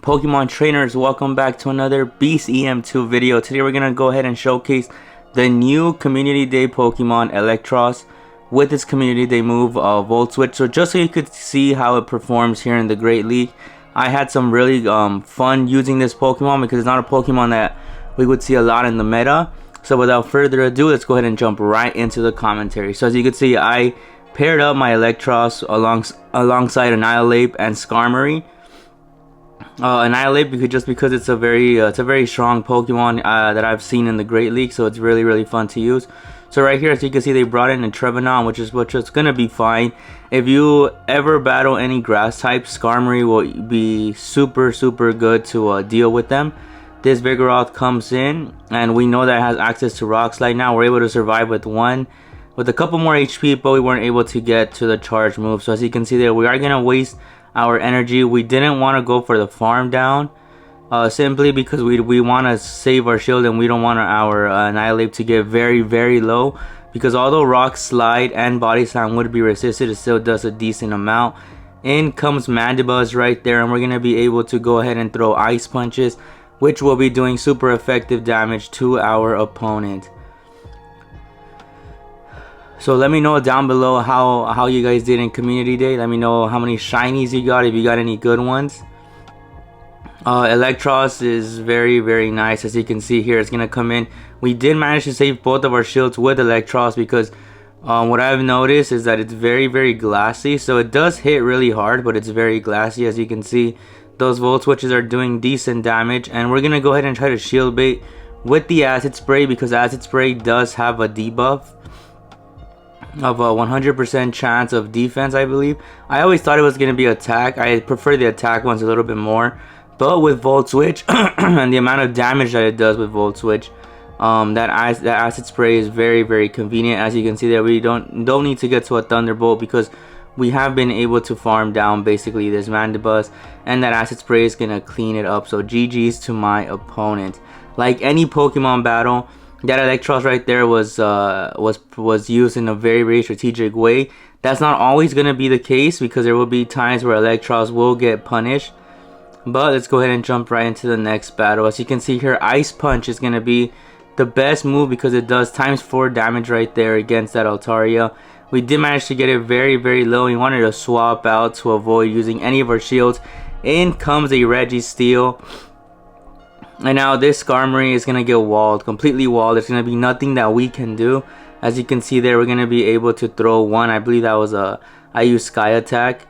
Pokemon trainers, welcome back to another Beast EM2 video. Today we're gonna go ahead and showcase the new Community Day Pokemon Eelektross with its Community Day move, Volt Switch. So just so you could see how it performs here in the Great League, I had some really fun using this Pokemon because it's not a Pokemon that we would see a lot in the meta. So without further ado, let's go ahead and jump right into the commentary. So as you can see, I paired up my Eelektross alongside Annihilate and Skarmory. Annihilate because it's a very strong Pokemon that I've seen in the Great League, so it's really fun to use. So right here, as you can see, they brought in a Trevenant, which is gonna be fine. If you ever battle any grass type, Skarmory will be super good to deal with them. This Vigoroth comes in, and we know that it has access to Rock Slide now. We're able to survive with a couple more HP, but we weren't able to get to the charge move. So as you can see there, we are gonna waste our energy. We didn't want to go for the farm down simply because we want to save our shield, and we don't want our Annihilate to get very low, because although Rock Slide and Body Slam would be resisted, it still does a decent amount. In comes Mandibuzz right there, and we're going to be able to go ahead and throw Ice Punches, which will be doing super effective damage to our opponent. So let me know down below how you guys did in Community Day. Let me know how many shinies you got, if you got any good ones. Eelektross is very nice. As you can see here, it's gonna come in. We did manage to save both of our shields with Eelektross, because what I've noticed is that it's very glassy. So it does hit really hard, but it's very glassy. As you can see, those Volt Switches are doing decent damage, and we're gonna go ahead and try to shield bait with the Acid Spray, because Acid Spray does have a debuff of a 100% chance of defense, I believe. I always thought it was going to be attack. I prefer the attack ones a little bit more, but with Volt Switch and the amount of damage that it does with Volt Switch, that Acid Spray is very convenient. As you can see there, we don't need to get to a Thunderbolt, because we have been able to farm down basically this Mandibuzz, and that Acid Spray is going to clean it up. So GG's to my opponent. Like any Pokemon battle, that Eelektross right there was used in a very strategic way. That's not always going to be the case, because there will be times where Eelektross will get punished. But let's go ahead and jump right into the next battle. As you can see here, Ice Punch is going to be the best move, because it does ×4 damage right there against that Altaria. We did manage to get it very low. We wanted to swap out to avoid using any of our shields. In comes a Registeel. And now this Skarmory is going to get walled, completely walled. There's going to be nothing that we can do. As you can see there, we're going to be able to throw one. I believe that was I used Sky Attack.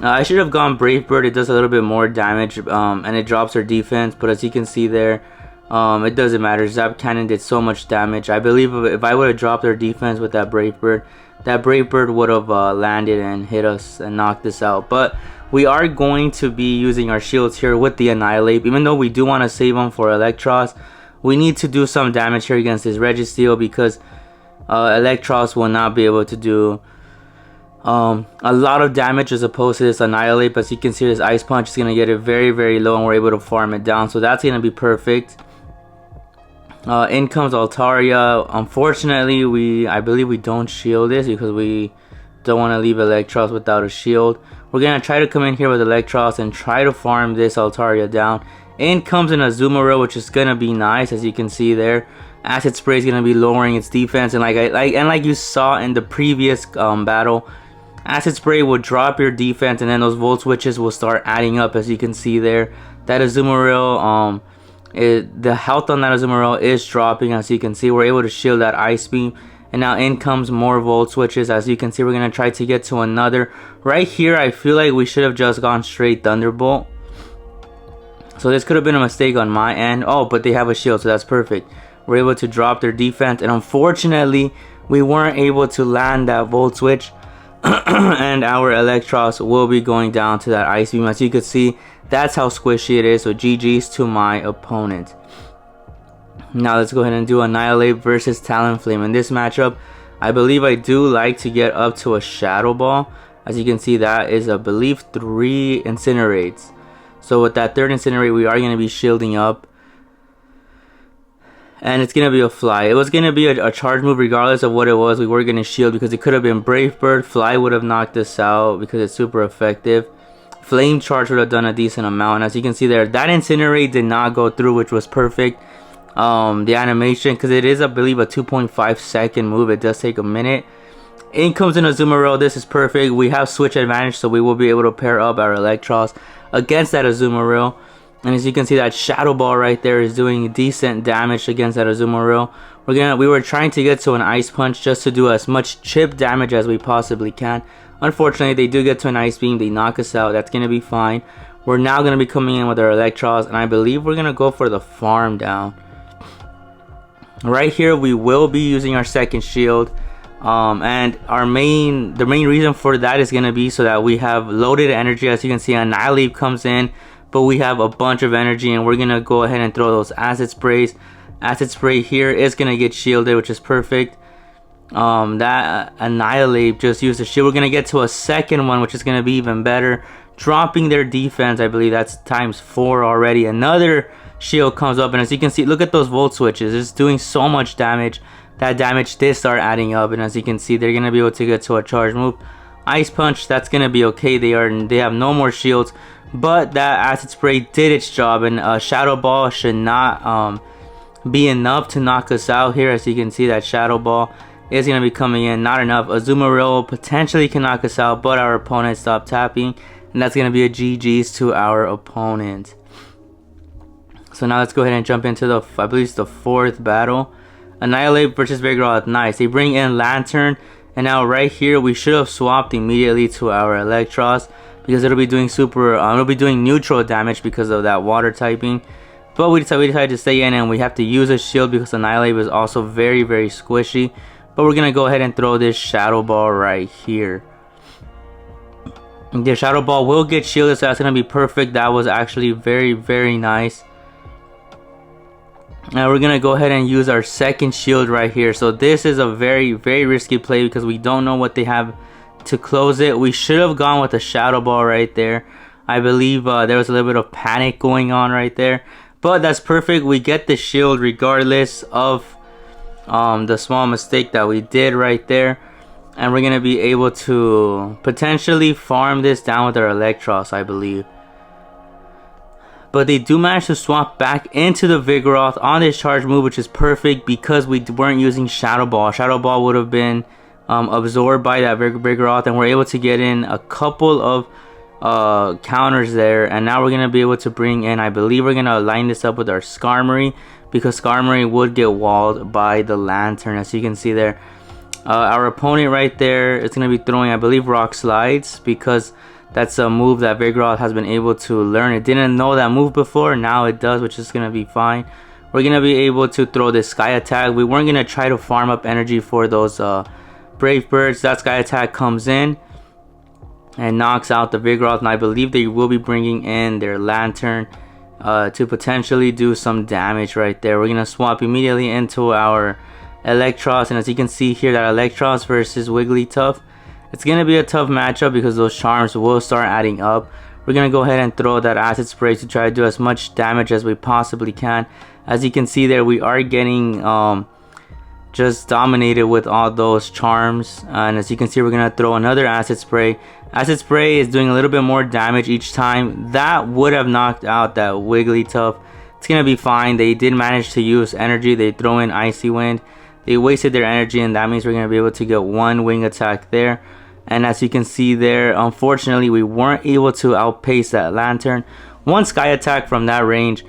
I should have gone Brave Bird. It does a little bit more damage, and it drops our defense. But as you can see there, it doesn't matter. Zap Cannon did so much damage. I believe if I would have dropped our defense with that Brave Bird would have landed and hit us and knocked us out. But we are going to be using our shields here with the Annihilate. Even though we do want to save them for Eelektross, we need to do some damage here against this Registeel, because Eelektross will not be able to do a lot of damage as opposed to this Annihilate. But as you can see, this Ice Punch is going to get it very low, and we're able to farm it down. So that's going to be perfect. In comes Altaria. Unfortunately, I believe we don't shield this, because we don't want to leave Eelektross without a shield. We're going to try to come in here with Eelektross and try to farm this Altaria down. In comes an Azumarill, which is going to be nice. As you can see there, Acid Spray is going to be lowering its defense, and like you saw in the previous battle, Acid Spray will drop your defense, and then those Volt Switches will start adding up. As you can see there, that Azumarill, the health on that Azumarill is dropping. As you can see, we're able to shield that Ice Beam. And now in comes more Volt Switches. As you can see, we're going to try to get to another. Right here, I feel like we should have just gone straight Thunderbolt. So this could have been a mistake on my end. Oh, but they have a shield, so that's perfect. We're able to drop their defense. And unfortunately, we weren't able to land that Volt Switch. And our Eelektross will be going down to that Ice Beam. As you can see, that's how squishy it is. So GG's to my opponent. Now let's go ahead and do Annihilate versus Talonflame. In this matchup, I believe I do like to get up to a Shadow Ball. As you can see, that is, I believe, 3 Incinerates. So with that 3rd Incinerate, we are going to be shielding up. And it's going to be a Fly. It was going to be a charge move regardless of what it was. We were going to shield, because it could have been Brave Bird. Fly would have knocked us out because it's super effective. Flame Charge would have done a decent amount. And as you can see there, that Incinerate did not go through, which was perfect. The animation, because it is, I believe, a 2.5 second move. It does take a minute. In comes an Azumarill. This is perfect. We have switch advantage, so we will be able to pair up our Eelektross against that Azumarill. And as you can see, that Shadow Ball right there is doing decent damage against that Azumarill. We were trying to get to an Ice Punch just to do as much chip damage as we possibly can. Unfortunately, they do get to an Ice Beam. They knock us out. That's going to be fine. We're now going to be coming in with our Eelektross, and I believe we're going to go for the farm down. Right here, we will be using our second shield. And the main reason for that is going to be so that we have loaded energy. As you can see, Annihilate comes in, but we have a bunch of energy, and we're going to go ahead and throw those Acid Sprays. Acid Spray here is going to get shielded, which is perfect. That Annihilate just used a shield. We're going to get to a second one, which is going to be even better, dropping their defense. I believe that's ×4 already. Another shield comes up, and as you can see, look at those volt switches. It's doing so much damage. That damage did start adding up, and as you can see, they're going to be able to get to a charge move. Ice Punch, that's going to be okay. They have no more shields, but that Acid Spray did its job, and Shadow Ball should not be enough to knock us out here. As you can see, that Shadow Ball is going to be coming in. Not enough. Azumarill potentially can knock us out, but our opponent stopped tapping, and that's going to be a GG's to our opponent. So now let's go ahead and jump into the, I believe it's the fourth battle. Annihilate versus Vigoroth. Nice. They bring in Lantern, and now right here we should have swapped immediately to our Eelektross, because it'll be doing it'll be doing neutral damage because of that water typing. But we decided to stay in, and we have to use a shield because Annihilate is also very, very squishy. But we're gonna go ahead and throw this Shadow Ball right here. The Shadow Ball will get shielded, so that's gonna be perfect. That was actually very, very nice. Now we're gonna go ahead and use our second shield right here. So this is a very, very risky play because we don't know what they have to close it. We should have gone with a Shadow Ball right there. I believe there was a little bit of panic going on right there, but that's perfect. We get the shield regardless of the small mistake that we did right there, and we're gonna be able to potentially farm this down with our Eelektross, I believe. But they do manage to swap back into the Vigoroth on this charge move, which is perfect because we weren't using Shadow Ball. Shadow Ball would have been absorbed by that Vigoroth, and we're able to get in a couple of counters there. And now we're going to be able to bring in, I believe we're going to line this up with our Skarmory, because Skarmory would get walled by the Lantern. As you can see there, our opponent right there is going to be throwing, I believe, Rock Slides, because that's a move that Vigoroth has been able to learn. It didn't know that move before, now it does, which is going to be fine. We're going to be able to throw this Sky Attack. We weren't going to try to farm up energy for those Brave Birds. That Sky Attack comes in and knocks out the Vigoroth, and I believe they will be bringing in their Lantern to potentially do some damage right there. We're going to swap immediately into our Eelektross, and as you can see here, that Eelektross versus Wigglytuff, it's going to be a tough matchup because those charms will start adding up. We're going to go ahead and throw that Acid Spray to try to do as much damage as we possibly can. As you can see there, we are getting just dominated with all those charms. And as you can see, we're going to throw another Acid Spray. Acid Spray is doing a little bit more damage each time. That would have knocked out that Wigglytuff. It's going to be fine. They did manage to use energy. They throw in Icy Wind. They wasted their energy, and that means we're going to be able to get one wing attack there. And as you can see there, unfortunately, we weren't able to outpace that Lantern. One Sky Attack from that range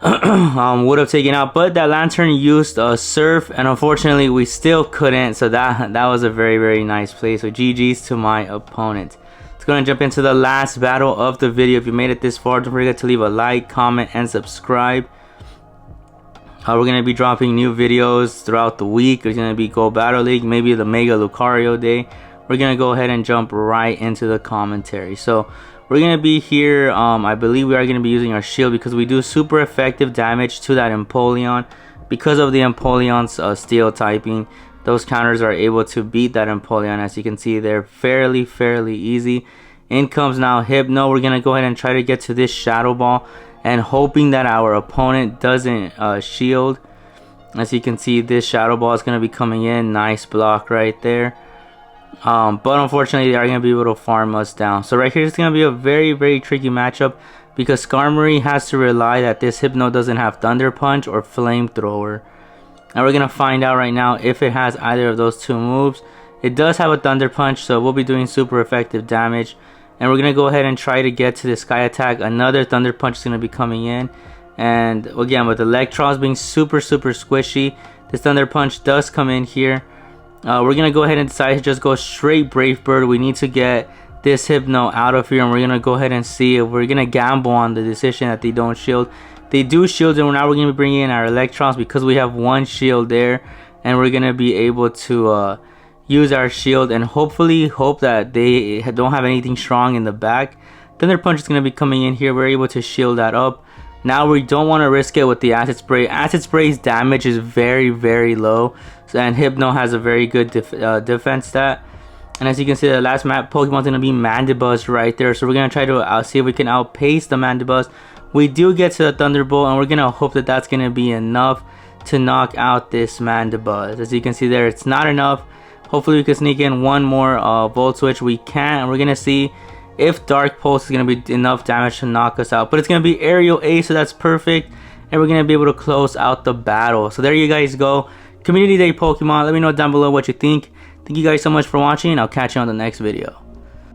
would have taken out, but that Lantern used a Surf, and unfortunately, we still couldn't. So that was a very, very nice play. So GG's to my opponent. Let's go and jump into the last battle of the video. If you made it this far, don't forget to leave a like, comment, and subscribe. We're going to be dropping new videos throughout the week. There's going to be Go Battle League, maybe the Mega Lucario Day. We're going to go ahead and jump right into the commentary. So we're going to be here. I believe we are going to be using our shield because we do super effective damage to that Empoleon. Because of the Empoleon's steel typing, those counters are able to beat that Empoleon. As you can see, they're fairly easy. In comes now Hypno. We're going to go ahead and try to get to this Shadow Ball, and hoping that our opponent doesn't shield. As you can see, this Shadow Ball is going to be coming in. Nice block right there. But unfortunately they are going to be able to farm us down. So right here it's going to be a very tricky matchup, because Skarmory has to rely that this Hypno doesn't have Thunder Punch or Flamethrower. And we're going to find out right now if it has either of those two moves. It does have a Thunder Punch, so we'll be doing super effective damage. And we're going to go ahead and try to get to the Sky Attack. Another Thunder Punch is going to be coming in. And again, with Eelektross being super squishy, this Thunder Punch does come in here. We're going to go ahead and decide to just go straight Brave Bird. We need to get this Hypno out of here, and we're going to go ahead and see if we're going to gamble on the decision that they don't shield. They do shield, and now we're going to be bringing in our Eelektross because we have one shield there, and we're going to be able to use our shield and hopefully hope that they don't have anything strong in the back. Thunder Punch is going to be coming in here. We're able to shield that up. Now we don't want to risk it with the Acid Spray. Acid Spray's damage is very low, and Hypno has a very good defense stat. And as you can see, the last map Pokemon's going to be Mandibuzz right there. So we're going to try to see if we can outpace the Mandibuzz. We do get to the Thunderbolt, and we're going to hope that that's going to be enough to knock out this Mandibuzz. As you can see there, it's not enough. Hopefully we can sneak in one more Volt Switch. We can, and we're going to see if Dark Pulse is going to be enough damage to knock us out. But it's going to be Aerial Ace, so that's perfect. And we're going to be able to close out the battle. So there you guys go. Community Day Pokemon. Let me know down below what you think. Thank you guys so much for watching. I'll catch you on the next video.